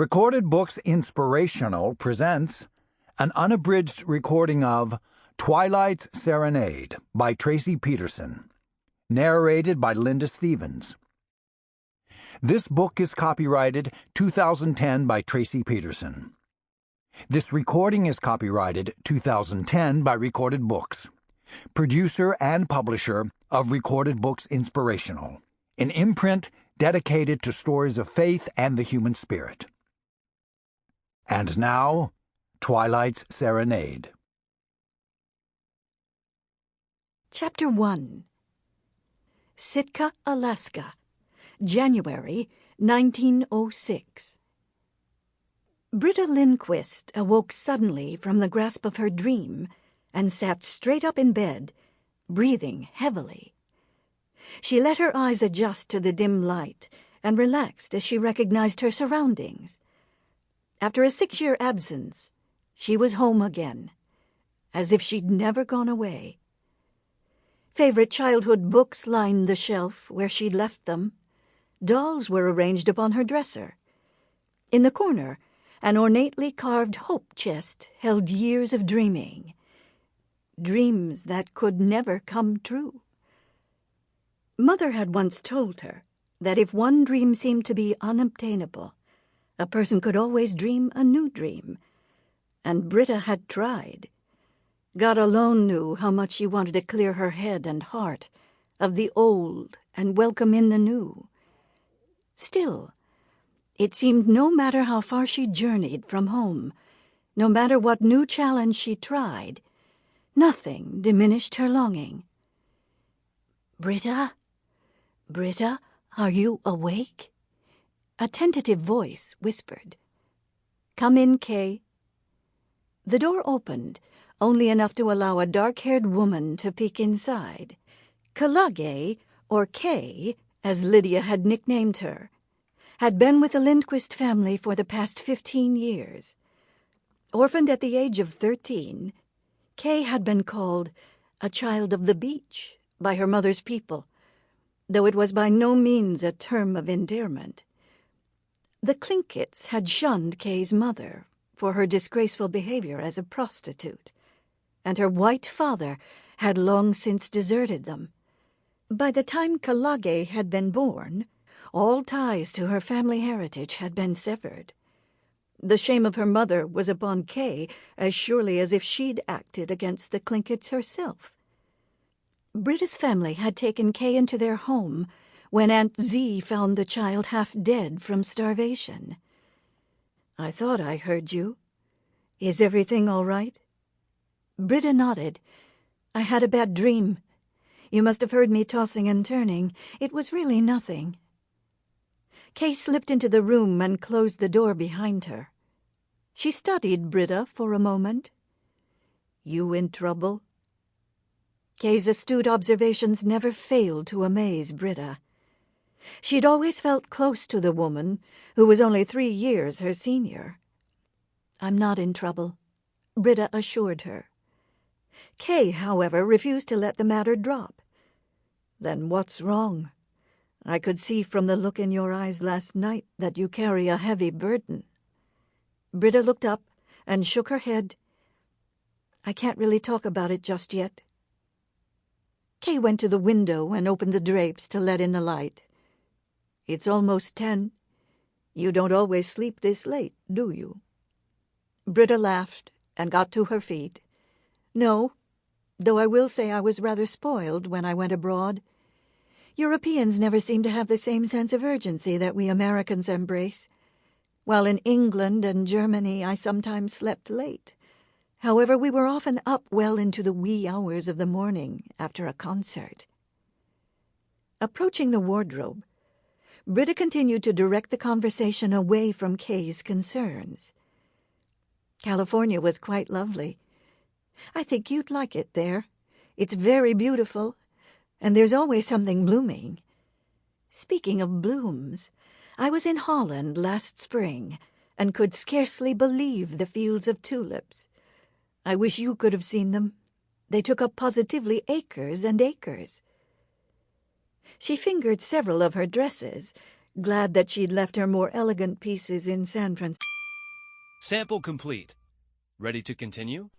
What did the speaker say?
Recorded Books Inspirational presents an unabridged recording of Twilight's Serenade by Tracie Peterson, narrated by Linda Stevens. This book is copyrighted 2010 by Tracie Peterson. This recording is copyrighted 2010 by Recorded Books, producer and publisher of Recorded Books Inspirational, an imprint dedicated to stories of faith and the human spirit. And now, Twilight's Serenade. Chapter 1. Sitka, Alaska, January 1906. Britta Lindquist awoke suddenly from the grasp of her dream and sat straight up in bed, breathing heavily. She let her eyes adjust to the dim light and relaxed as she recognized her surroundings. After a 6-year absence, she was home again, as if she'd never gone away. Favorite childhood books lined the shelf where she'd left them. Dolls were arranged upon her dresser. In the corner, an ornately carved hope chest held years of dreaming. Dreams that could never come true. Mother had once told her that if one dream seemed to be unobtainable, a person could always dream a new dream. And Britta had tried. God alone knew how much she wanted to clear her head and heart of the old and welcome in the new. Still, it seemed no matter how far she journeyed from home, no matter what new challenge she tried, nothing diminished her longing. "Britta? Britta, are you awake?" A tentative voice whispered. "Come in, Kay." The door opened, only enough to allow a dark-haired woman to peek inside. Kalage, or Kay, as Lydia had nicknamed her, had been with the Lindquist family for the past 15 years. Orphaned at the age of 13, Kay had been called a child of the beach by her mother's people, though it was by no means a term of endearment. The Clinkets had shunned Kay's mother for her disgraceful behavior as a prostitute, and her white father had long since deserted them. By the time Kalage had been born, all ties to her family heritage had been severed. The shame of her mother was upon Kay as surely as if she'd acted against the Clinkets herself. Britta's family had taken Kay into their home when Aunt Z found the child half dead from starvation. "I thought I heard you. Is everything all right?" Britta nodded. "I had a bad dream. You must have heard me tossing and turning. It was really nothing." Kay slipped into the room and closed the door behind her. She studied Britta for a moment. "You in trouble?" Kay's astute observations never failed to amaze Britta. She'd always felt close to the woman, who was only 3 years her senior. "I'm not in trouble," Britta assured her. Kay, however, refused to let the matter drop. "Then what's wrong? I could see from the look in your eyes last night that you carry a heavy burden." Britta looked up and shook her head. "I can't really talk about it just yet." Kay went to the window and opened the drapes to let in the light. "It's almost 10. You don't always sleep this late, do you?" Britta laughed and got to her feet. "No, though I will say I was rather spoiled when I went abroad. Europeans never seem to have the same sense of urgency that we Americans embrace. While in England and Germany I sometimes slept late. However, we were often up well into the wee hours of the morning after a concert." Approaching the wardrobe, Britta continued to direct the conversation away from Kay's concerns. "California was quite lovely. I think you'd like it there. It's very beautiful, and there's always something blooming. Speaking of blooms, I was in Holland last spring and could scarcely believe the fields of tulips. I wish you could have seen them. They took up positively acres and acres." She fingered several of her dresses, glad that she'd left her more elegant pieces in San Francisco. Sample complete. Ready to continue?